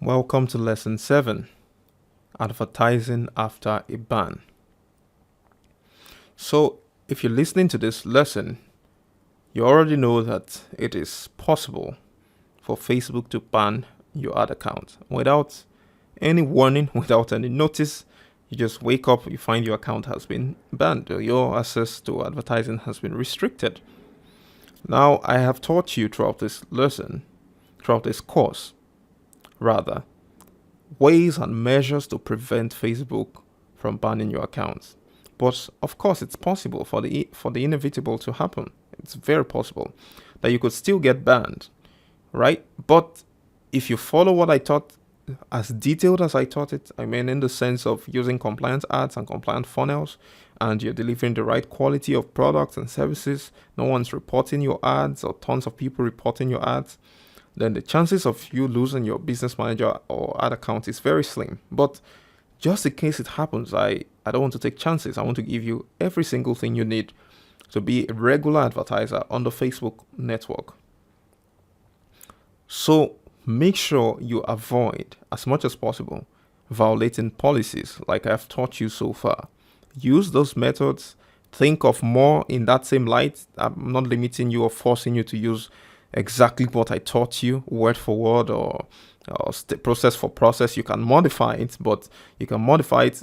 Welcome to Lesson 7, Advertising After a Ban. So, if you're listening to this lesson, you already know that it is possible for Facebook to ban your ad account without any warning, without any notice. You just wake up, you find your account has been banned, or your access to advertising has been restricted. Now, I have taught you throughout this course, ways and measures to prevent Facebook from banning your accounts. But of course, it's possible for the inevitable to happen. It's very possible that you could still get banned, right? But if you follow what I taught, as detailed as I taught it, I mean in the sense of using compliant ads and compliant funnels, and you're delivering the right quality of products and services, no one's reporting your ads or tons of people reporting your ads, then the chances of you losing your business manager or ad account is very slim. But just in case it happens, I don't want to take chances. I want to give you every single thing you need to be a regular advertiser on the Facebook network. So make sure you avoid, as much as possible, violating policies like I've taught you so far. Use those methods. Think of more in that same light. I'm not limiting you or forcing you to use exactly what I taught you, word for word or process for process. You can modify it, but you can modify it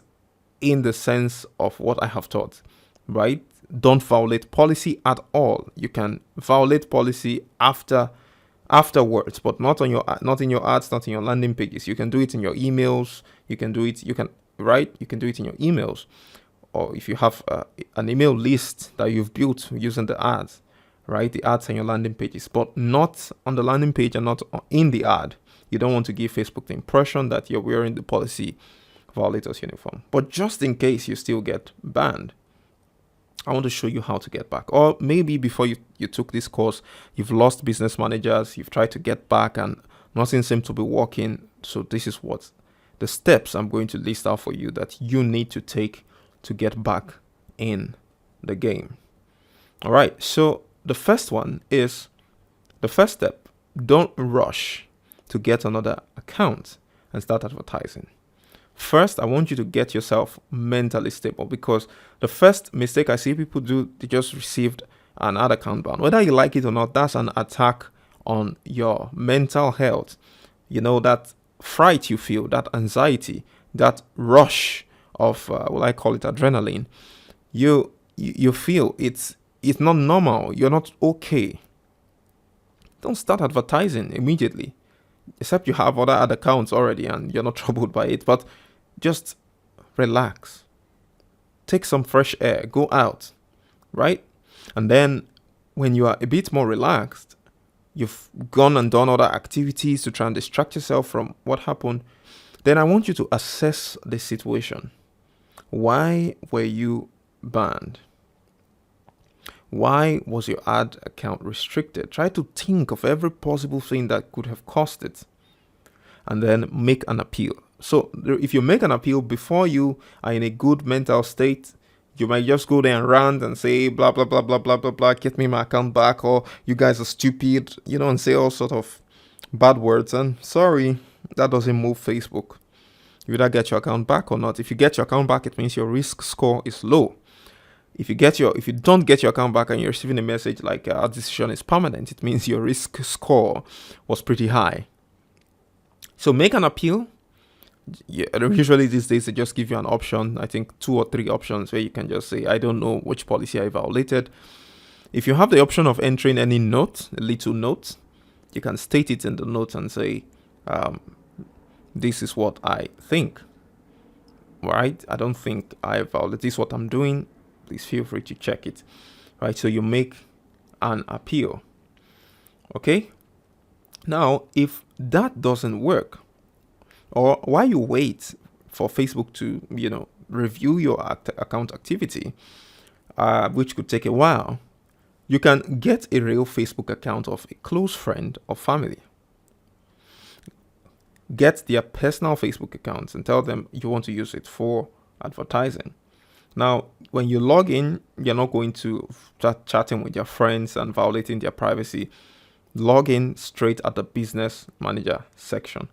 in the sense of what I have taught, right? Don't violate policy at all. You can violate policy afterwards, but not in your ads, not in your landing pages. You can do it in your emails. You can do it in your emails, or if you have an email list that you've built using the ads, right? The ads on your landing pages, but not on the landing page and not in the ad. You don't want to give Facebook the impression that you're wearing the policy violators uniform. But just in case you still get banned, I want to show you how to get back. Or maybe before you took this course, you've lost business managers, you've tried to get back and nothing seems to be working. So this is what the steps I'm going to list out for you that you need to take to get back in the game. All right. So the first step, don't rush to get another account and start advertising. First, I want you to get yourself mentally stable, because the first mistake I see people do, they just received an ad account ban. Whether you like it or not, that's an attack on your mental health. You know, that fright you feel, that anxiety, that rush of, I call it adrenaline. You feel it's not normal. You're not okay. Don't start advertising immediately, except you have other ad accounts already and you're not troubled by it. But just relax, take some fresh air, go out, right? And then when you are a bit more relaxed, you've gone and done other activities to try and distract yourself from what happened, then I want you to assess the situation. Why were you banned? Why was your ad account restricted? Try to think of every possible thing that could have caused it, and then make an appeal. So if you make an appeal before you are in a good mental state, you might just go there and rant and say blah blah blah blah blah blah blah, get me my account back, or you guys are stupid, and say all sort of bad words. And sorry, that doesn't move Facebook. You either get your account back or not. If you get your account back, it means your risk score is low. If you don't get your account back and you're receiving a message like our decision is permanent, it means your risk score was pretty high. So make an appeal. Usually these days they just give you an option, I think 2 or 3 options, where you can just say, I don't know which policy I violated. If you have the option of entering any note, a little note, you can state it in the note and say, this is what I think, right? I don't think I violated. This is what I'm doing. Please feel free to check it, right? So you make an appeal. Okay. Now, if that doesn't work, or while you wait for Facebook to, review your account activity, which could take a while, you can get a real Facebook account of a close friend or family. Get their personal Facebook accounts and tell them you want to use it for advertising. Now, when you log in, you're not going to start chatting with your friends and violating their privacy. Log in straight at the business manager section.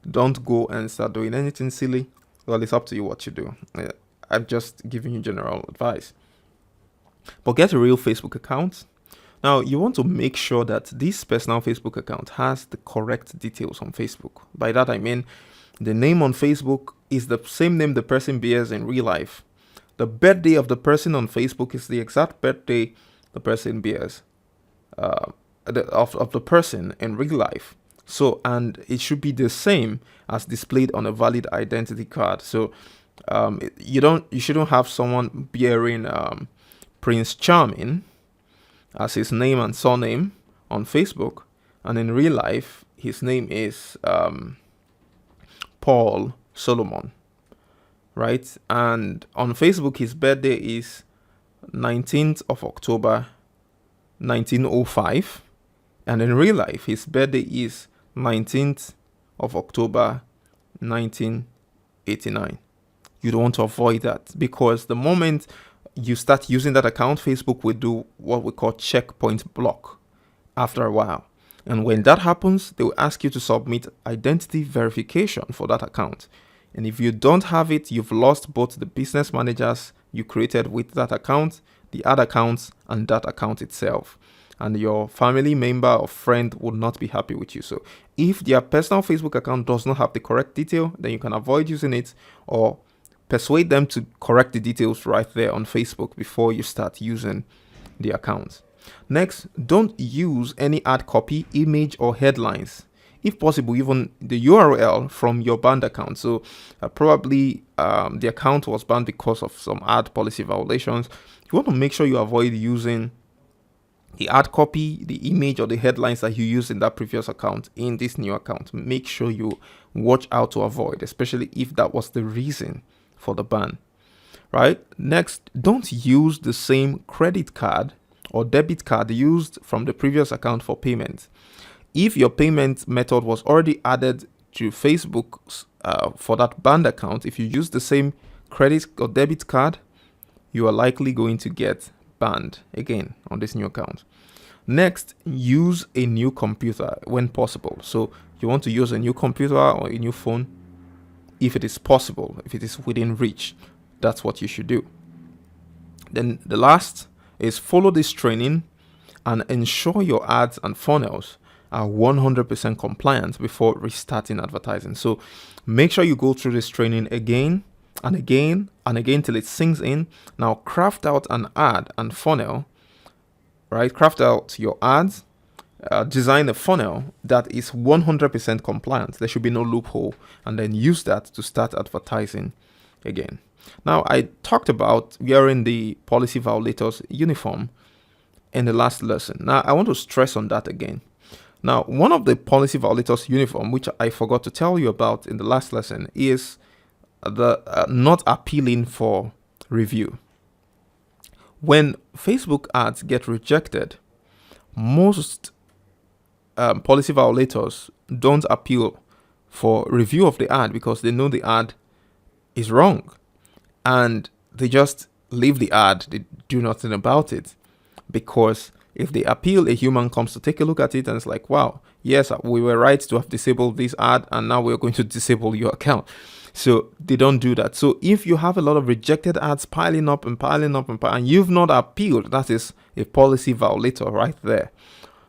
don't go and start doing anything silly. Well, it's up to you what you do. I'm just giving you general advice. But get a real Facebook account. Now, you want to make sure that this personal Facebook account has the correct details on Facebook. By that, I mean the name on Facebook is the same name the person bears in real life. The birthday of the person on Facebook is the exact birthday the person bears of the person in real life. So, and it should be the same as displayed on a valid identity card. So, you shouldn't have someone bearing Prince Charming as his name and surname on Facebook, and in real life his name is Paul Solomon, right? And on Facebook his birthday is 19th of October 1905, and in real life his birthday is 19th of October 1989. You don't want to avoid that, because the moment you start using that account, Facebook will do what we call checkpoint block after a while. And when that happens, they will ask you to submit identity verification for that account. And if you don't have it, you've lost both the business managers you created with that account, the ad accounts, and that account itself. And your family member or friend would not be happy with you. So if their personal Facebook account does not have the correct detail, then you can avoid using it, or persuade them to correct the details right there on Facebook before you start using the account. Next, don't use any ad copy, image, or headlines. If possible, even the URL from your banned account. So probably the account was banned because of some ad policy violations. You want to make sure you avoid using the ad copy, the image, or the headlines that you used in that previous account in this new account. Make sure you watch out to avoid, especially if that was the reason for the ban, right? Next, don't use the same credit card or debit card used from the previous account for payment. If your payment method was already added to Facebook for that banned account, if you use the same credit or debit card, you are likely going to get banned again on this new account. Next, use a new computer when possible. So you want to use a new computer or a new phone if it is possible, if it is within reach. That's what you should do. Then the last is follow this training and ensure your ads and funnels are 100% compliant before restarting advertising. So make sure you go through this training again and again and again till it sinks in. Now craft out an ad and funnel, right? Craft out your ads, design a funnel that is 100% compliant. There should be no loophole, and then use that to start advertising again. Now, I talked about wearing the policy violators uniform in the last lesson. Now, I want to stress on that again. Now, one of the policy violators uniform, which I forgot to tell you about in the last lesson, is the not appealing for review. When Facebook ads get rejected, most policy violators don't appeal for review of the ad because they know the ad is wrong, and they just leave the ad. They do nothing about it, because if they appeal, a human comes to take a look at it and it's like, wow, yes, we were right to have disabled this ad, and now we're going to disable your account. So they don't do that. So if you have a lot of rejected ads piling up and piling up and you've not appealed, that is a policy violator right there.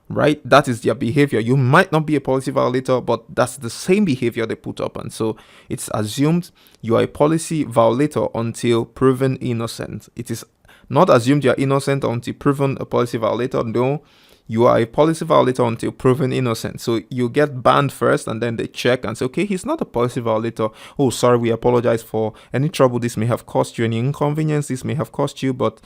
Right? That is their behavior. You might not be a policy violator, but that's the same behavior they put up. And so it's assumed you are a policy violator until proven innocent. It is not assumed you are innocent until proven a policy violator. No, you are a policy violator until proven innocent. So you get banned first, and then they check and say, okay, he's not a policy violator. Oh, sorry, we apologize for any trouble this may have cost you, any inconvenience this may have cost you, but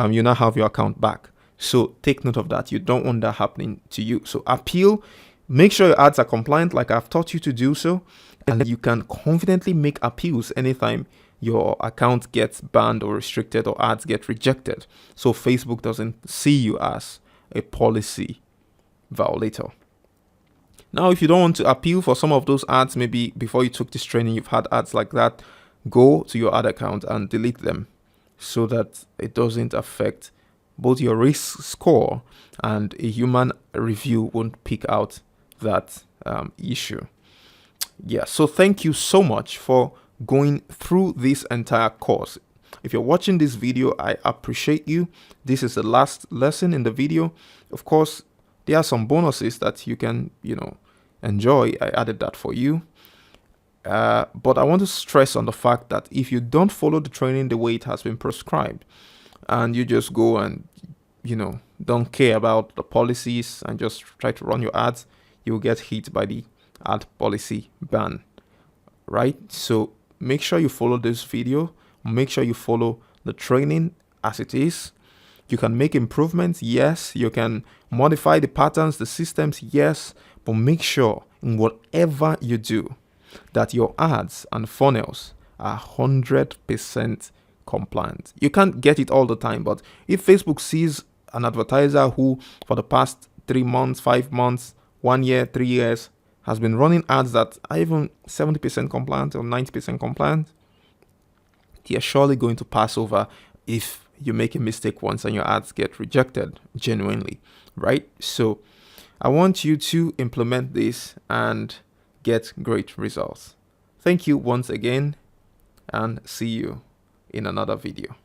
you now have your account back. So take note of that. You don't want that happening to you. So appeal, make sure your ads are compliant like I've taught you to do so, and you can confidently make appeals anytime your account gets banned or restricted or ads get rejected, so Facebook doesn't see you as a policy violator. Now, if you don't want to appeal for some of those ads, maybe before you took this training you've had ads like that, go to your ad account and delete them so that it doesn't affect both your risk score and a human review won't pick out that issue. Yeah, so thank you so much for going through this entire course. If you're watching this video, I appreciate you. This is the last lesson in the video. Of course, there are some bonuses that you can, enjoy. I added that for you. But I want to stress on the fact that if you don't follow the training the way it has been prescribed, and you just go and, don't care about the policies and just try to run your ads, you'll get hit by the ad policy ban, right? So make sure you follow this video. Make sure you follow the training as it is. You can make improvements, yes. You can modify the patterns, the systems, yes. But make sure in whatever you do that your ads and funnels are 100% compliant. You can't get it all the time, but if Facebook sees an advertiser who for the past 3 months, 5 months, 1 year, 3 years has been running ads that are even 70% compliant or 90% compliant, they are surely going to pass over if you make a mistake once and your ads get rejected genuinely, right? So I want you to implement this and get great results. Thank you once again, and see you in another video.